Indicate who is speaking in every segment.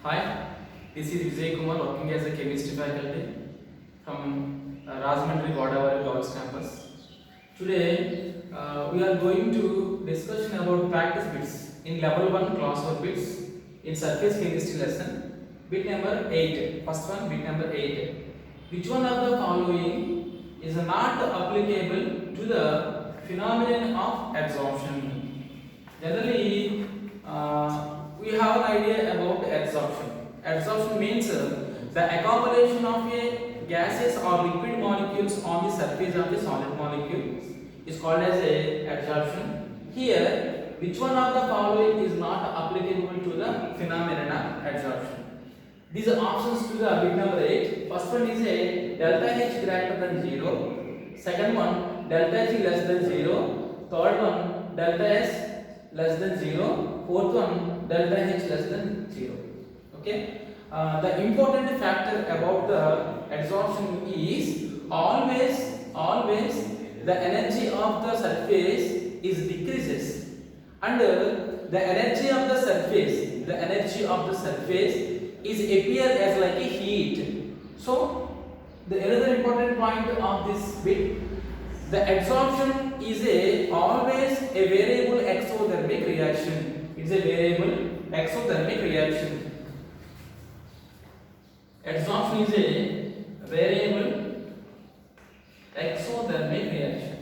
Speaker 1: Hi, this is Vijay Kumar working as a chemistry faculty from Rajahmundry Godavari Girls Campus. Today we are going to discussion about practice bits in level 1 classwork bits in surface chemistry lesson. Bit number 8. First one, bit number 8. Which one of the following is not applicable to the phenomenon of absorption? Generally, we have an idea about adsorption. Adsorption means the accumulation of a gases or liquid molecules on the surface of the solid molecule is called as a adsorption. Here, which one of the following is not applicable to the phenomenon of adsorption? These are options to the bit number 8. First one is a delta H greater than 0. Second one, delta G less than 0. Third one, delta S less than 0. Fourth one, delta H less than 0. Okay. The important factor about the adsorption is always the energy of the surface is decreases, and the energy of the surface is appear as like a heat. So the another important point of this bit, the adsorption is always a variable exothermic reaction. It's a variable exothermic reaction. Adsorption is a variable exothermic reaction.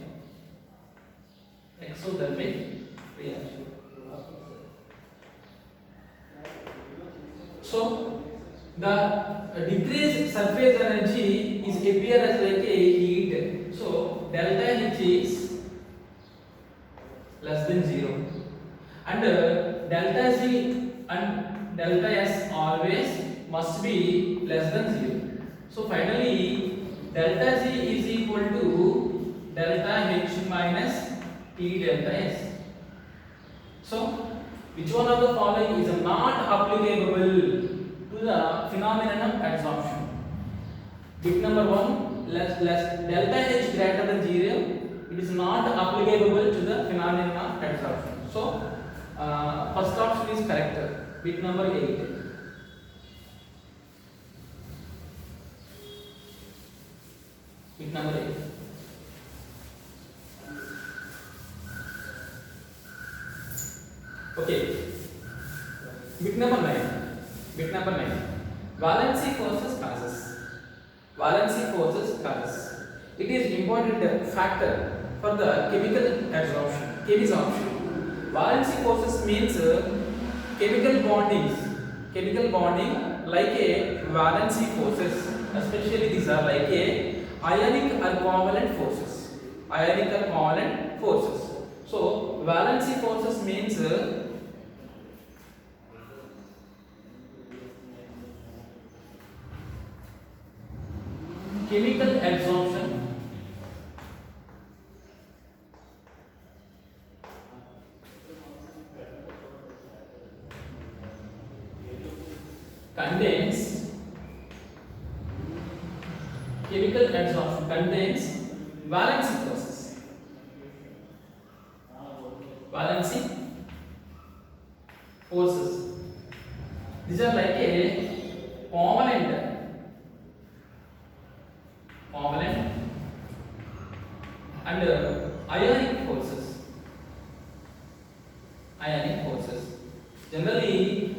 Speaker 1: So the decreased surface energy is appear as like a heat. So delta H is less than 0, and delta G and delta S always must be less than 0. So finally delta G is equal to delta H minus T delta S. So which one of the following is not applicable to the phenomenon of adsorption? Bit number 1, delta H greater than 0, it is not applicable to the phenomenon of adsorption. So first option is correct. Bit number 8. Bit number 8. Okay. Bit number 9. Valency forces causes. It is important factor for the chemical absorption. Valency forces means chemical bonding like a valency forces. Especially these are like a ionic or covalent forces. So valency forces means chemical absorption contains valency forces. These are like a covalent and ionic forces. Generally,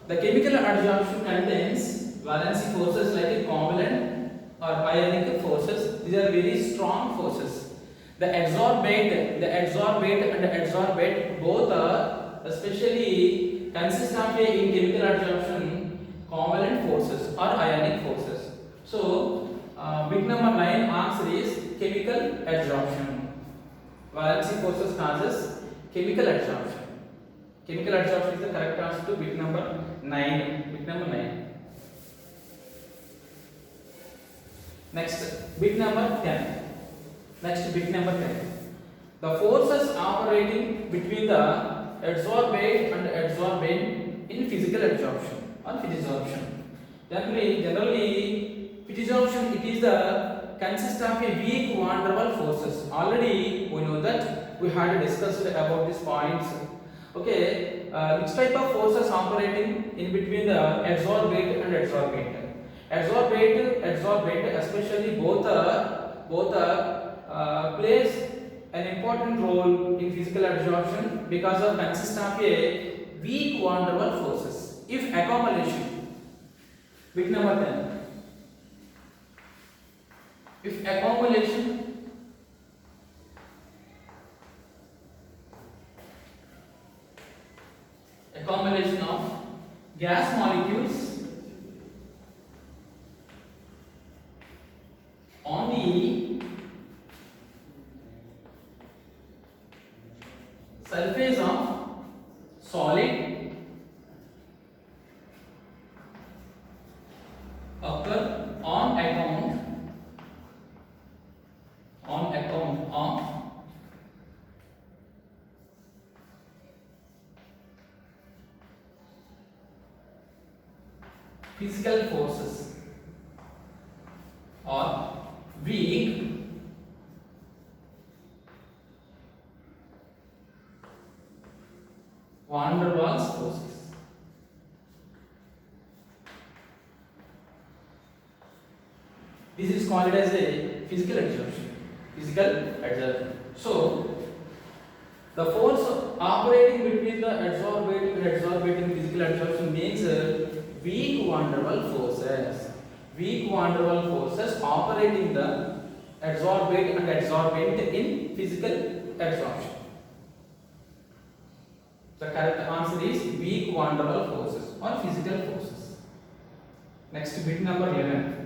Speaker 1: the chemical adsorption contains valency forces like a covalent or ionic forces. These are very strong forces. The adsorbate and adsorbate both are especially consist of in chemical adsorption covalent forces or ionic forces. So bit number 9 answer is chemical adsorption. Valency forces causes chemical adsorption. Chemical adsorption is the correct answer to bit number 9. Next, bit number 10. The forces operating between the adsorbate and adsorbent in physical adsorption or physisorption. Generally, physisorption it is the consist of a weak van der Waals forces. Already we know that we had discussed about these points. Okay, which type of forces operating in between the adsorbate and adsorbate. Adsorbate, especially both are plays an important role in physical absorption because of consist of a weak van der Waals forces. If accumulation, bit number 10. If accumulation of gas molecules on the surface of solid occur on account of physical forces or weak van der Waals forces. This is called as a physical adsorption. So, the force operating between the adsorbate and adsorbating physical adsorption means weak van der Waals forces. Weak van der Waals forces operating the adsorbate and adsorbent in physical adsorption. The correct answer is weak van der Waals forces or physical forces. Next bit number 11.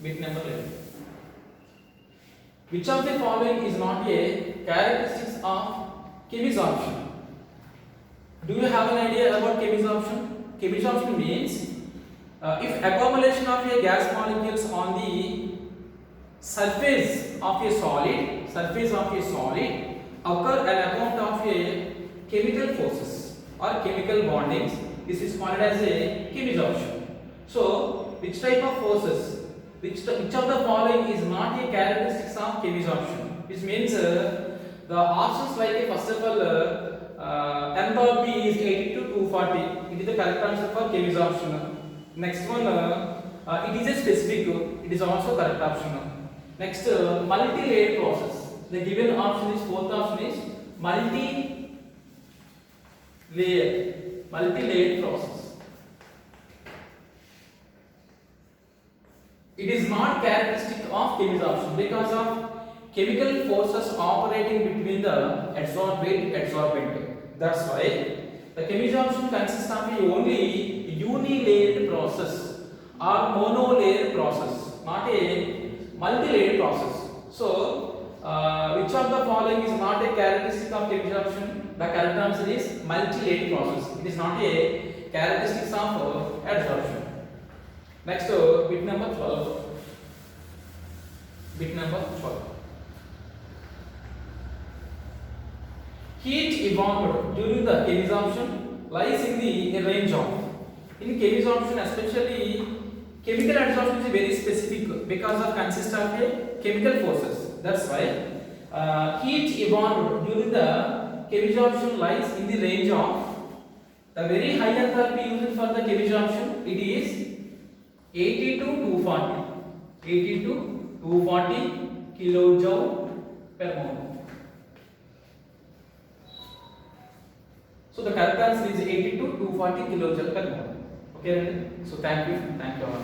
Speaker 1: Bit number 11. Which of the following is not a characteristics of chemisorption? Do you have an idea about chemisorption? Chemisorption means if accumulation of a gas molecules on the surface of a solid occur an account of a chemical forces or chemical bondings, this is called as a chemisorption. So, which type of forces? Which of the following is not a characteristics of chemisorption? Which means the options like first of all enthalpy is 80 to 240. It is the correct answer for chemisorption. Next one, it is a specific. It is also correct option. Next, multi-layered process. The given option is fourth option is multi-layered process. It is not characteristic of chemisorption because of chemical forces operating between the adsorbate. That's why the chemisorption consists of only unilayered process or monolayered process, not a multi-layered process. So, which of the following is not a characteristic of chemisorption? The correct answer is multi-layered process. It is not a characteristic of adsorption. Next, bit number 12. Heat evolved during the chemisorption lies in the range of. In chemisorption, especially chemical adsorption is very specific because of consist of a chemical forces. That's why heat evolved during the chemisorption lies in the range of the very high enthalpy used for the chemisorption. It is 80 to 240 kilojoule per mole. So the correct answer is 80 to 240 kilojoule per mole. Okay, so thank you all.